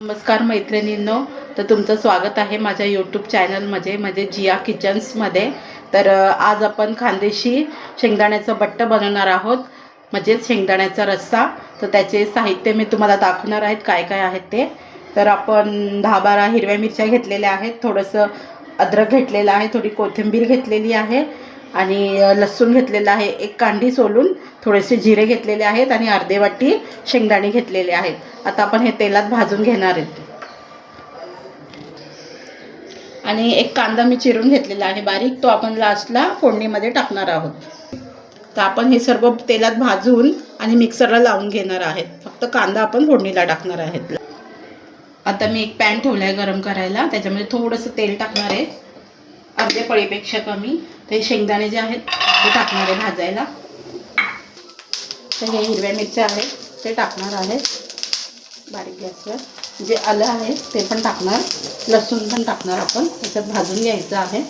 नमस्कार मैत्रिणींनो, तर तुमचं स्वागत आहे माझ्या यूट्यूब चॅनलमध्ये म्हणजे जिया किचन्समध्ये। तर आज आपण खानदेशी शेंगदाण्याचं बट्ट बनवणार आहोत, म्हणजेच शेंगदाण्याचा रस्सा। तर त्याचे साहित्य मी तुम्हाला दाखवणार आहेत काय काय आहेत ते। तर आपण 10-12 हिरव्या मिरच्या घेतलेल्या आहेत, थोडंसं अद्रक घेतलेलं आहे, थोडी कोथिंबीर घेतलेली आहे आणि लसूण घेतलेला आहे, एक कांडी सोलून, थोडेसे जिरे घेतलेले आहेत आणि अर्धी वाटी शेंगदाणे घेतलेले आहेत। आता आपण हे तेलात भाजून घेणार आहेत। आणि एक कांदा मी चिरून घेतलेला आहे बारीक, तो आपण लास्टला फोडणीमध्ये टाकणार आहोत। तर आपण हे सर्व तेलात भाजून आणि मिक्सरला लावून घेणार आहेत, फक्त कांदा आपण फोडणीला टाकणार आहेत। आता मी एक पॅन ठेवला आहे गरम करायला, त्याच्यामध्ये थोडंसं तेल टाकणार आहे, अर्ध्या पळीपेक्षा कमी। ते शेंगदाणे जे आहेत ते टाकणार आहे भाजायला। तर हे हिरव्या मिरच्या आहेत ते टाकणार आहे बारीक गॅसवर। जे आलं आहे ते पण टाकणार, लसूण पण टाकणार आपण, त्याच्यात भाजून घ्यायचं आहे।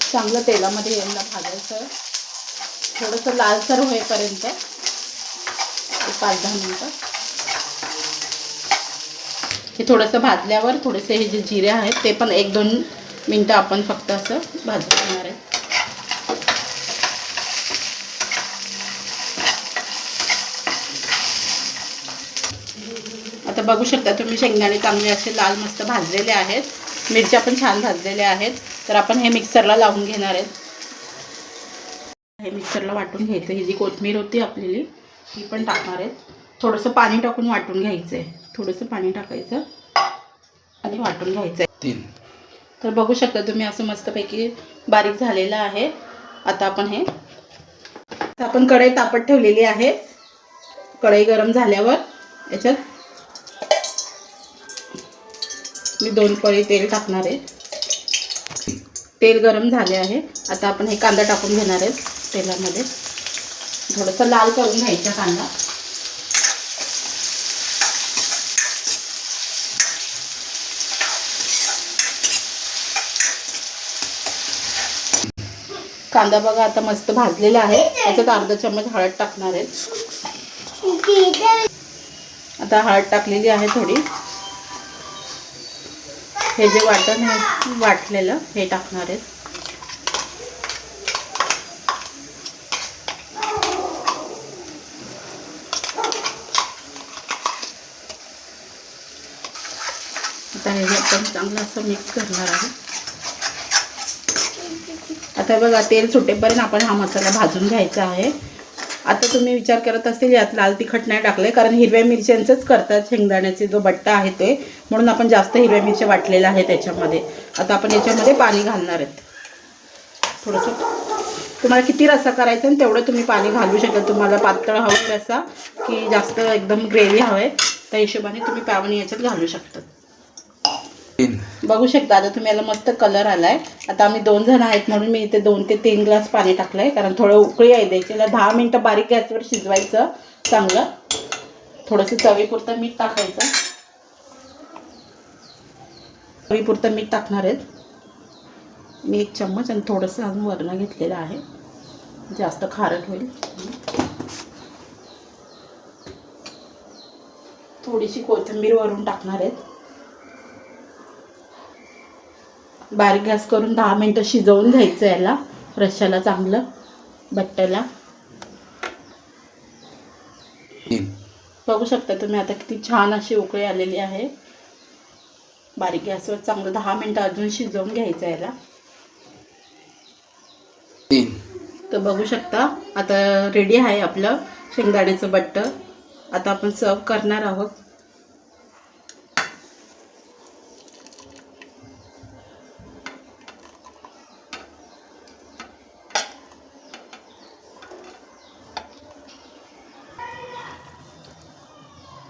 चांगलं तेलामध्ये यायला भाजायचं, थोडंसं लालसर होईपर्यंत 5-10 मिनटं। हे थोडंसं भाजल्यावर थोडेसे हे जे जिरे आहेत ते पण 1-2 मिनटं आपण फक्त असं भाजून घेणार आहे। आता बघू शकता तुम्ही, शेंगदाणे चांगले असे लाल मस्त भाजलेले आहेत, मिरच्या पण छान भाजलेल्या आहेत। तर आपण हे मिक्सरला लावून घेणार आहेत, हे मिक्सरला वाटून घ्यायचं। ही जी कोथिंबीर होती आपली ती पण टाकणार आहेत, थोडंसं पाणी टाकून वाटून घ्यायचं आहे, थोडंसं पाणी टाकायचं आणि वाटून घ्यायचं आहे। तर बघू शकता तुम्ही, असं मस्तपैकी बारीक झालेलं आहे। आता आपण हे आपण कढई तापत ठेवलेली आहे, कढई गरम झाल्यावर याच्यात मी 2 पळी तेल टाकणार आहे। तेल गरम झाले आहे, आता आपण हे कांदा टाकून घेणार आहे तेलामध्ये, थोडंसं लाल करून घ्यायचा कांदा। कांदा बघा आता मस्त भाजलेला आहे, याच्यात अर्धा चम्मच हळद टाकणार आहे। आता हळद टाकलेली आहे थोडी। हे जे वाटण आहे वाटलेलं हे टाकणार आहे। आता हे आपण चांगलं असं मिक्स करणार आहे। आता बघा तेल सुटेपर्यंत आपण हा मसाला भाजून घ्यायचा आहे। आता तुम्ही विचार करत असेल यात लाल तिखट नाही टाकले, कारण हिरव्या मिरच्यांचंच करतात शेंगदाण्याचे जो बट्टा आहे ते, म्हणून आपण जास्त हिरव्या मिरच्या वाटलेल्या आहे त्याच्यामध्ये। आता आपण याच्यामध्ये पाणी घालणार आहेत, थोडंसं तुम्हाला किती रस्सा करायचा आहे तेवढं तुम्ही पाणी घालू शकता। तुम्हाला पातळ हवं रस्सा की जास्त एकदम ग्रेव्ही हवं, त्या हिशोबाने तुम्ही पाणी याच्यात घालू शकता। बघू शकता आता तुम्ही, याला मस्त कलर आलाय। आता आम्ही 2 जण आहेत म्हणून मी इथे 2 ते 3 ग्लास पाणी टाकलंय, कारण थोडं उकळी आहे द्यायची, 10 मिनटं बारीक गॅसवर शिजवायचं चांगलं। थोडंसं चवीपुरतं मीठ टाकायचं, चवीपुरतं मीठ टाकणार आहेत मी 1 चम्मच, आणि थोडंसं अजून वरण घेतलेलं आहे, जास्त खारट होईल। थोडीशी कोथिंबीर वरून टाकणार आहेत। बारीक गॅस करून 10 मिनटं शिजवून घ्यायचं याला, रश्श्याला चांगलं बट्ट्याला। बघू शकता तुम्ही आता किती छान अशी उकळी आलेली आहे। बारीक गॅसवर चांगलं 10 मिनटं अजून शिजवून घ्यायचं याला। तर बघू शकता आता रेडी आहे आपलं शेंगदाण्याचं बट्ट। आता आपण सर्व करणार आहोत।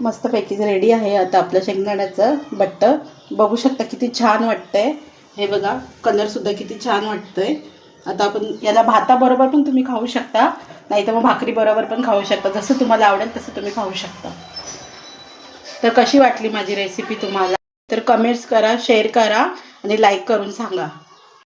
मस्तपैकी रेडी आहे आता आपलं शेंगदाण्याचं बट्ट। बघू शकता किती छान वाटतंय, हे बघा कलर सुद्धा किती छान वाटतोय। आता आपण याला भाताबरोबर पण तुम्ही खाऊ शकता, नाही तर मग भाकरी बरोबर पण खाऊ शकता, जसं तुम्हाला आवडेल तसं तुम्ही खाऊ शकता। तर कशी वाटली माझी रेसिपी तुम्हाला, तर कमेंट्स करा, शेअर करा आणि लाईक करून सांगा।